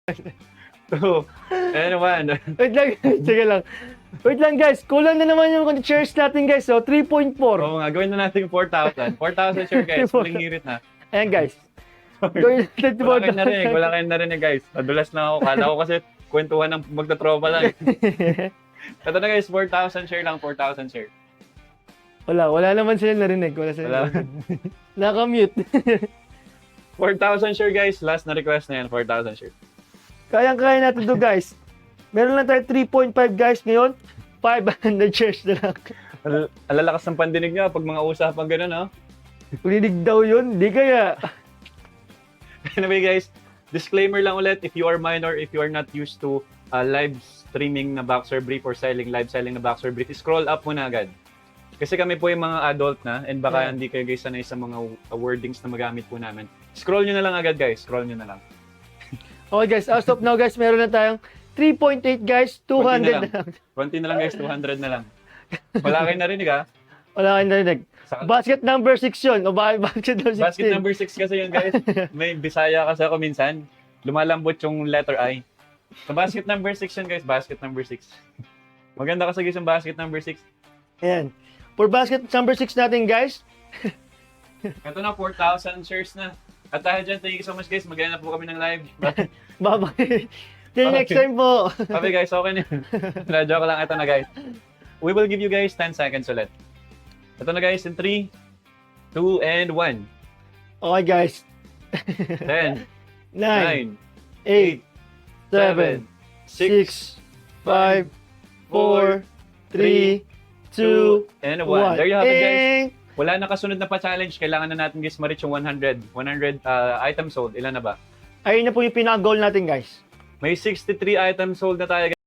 2, and 1. Wait lang, sige lang. Wait lang guys, kulang na naman yung shares natin guys. So, 3.4. Oo nga, gawin na natin 4,000. 4,000 share guys, huling hirit na. Ayan guys. Gawin natin Wala kayong 4,000. narinig, wala kayong narinig guys. Nadulas na ako, kala ko kasi kwentuhan ng magtatropa lang. Ito na guys, 4,000 share lang, 4,000 share. Wala naman sila narinig. Wala sila Wala. Naka-mute. 4,000 share guys, last na request na yan, 4,000 share. Kayang-kaya natin to guys. Meron lang tayo 3.5 guys ngayon. 500 shares na lang. Alalakas ng pandinig nyo pag mga usapang gano'n, no? Kulinig daw yun, di kaya. Anyway guys, disclaimer lang ulit, if you are minor, if you are not used to live streaming na boxer brief or live selling na boxer brief, scroll up muna agad. Kasi kami po yung mga adult na and baka hindi kayo guys sanay sa mga wordings na magamit po namin. Scroll nyo na lang agad guys, scroll nyo na lang. Okay guys, as of now guys, meron na tayong 3.8 guys, 200 na lang. Konti na lang guys, 200 na lang. Wala kayo narinig ha? Wala kang narinig. Basket number 6 yun. O basket number 16. Basket number 6 kasi yun guys. May Bisaya kasi ako minsan. Lumalambot yung letter I. So basket number 6 yun guys, basket number 6. Maganda kasi guys yung basket number 6. Ayan. For basket number 6 natin guys. Ito na, 4,000 shares na. At dahil dyan, thank you so much guys. Magana po kami ng live. Bye-bye. Till next time po. Okay guys, okay na yun. Joke lang, ito na guys. We will give you guys 10 seconds ulit. Ito na guys, in 3, 2, and 1. Okay guys. 10, 9, 9, 8, 7, 6, 5, 4, 3, 2, and 1. There you have it guys. And Wala na kasunod na pa-challenge. Kailangan na natin guys ma-reach yung 100. 100 items sold. Ilan na ba? ayun na po yung pinaka-goal natin guys. May 63 items sold na tayo guys.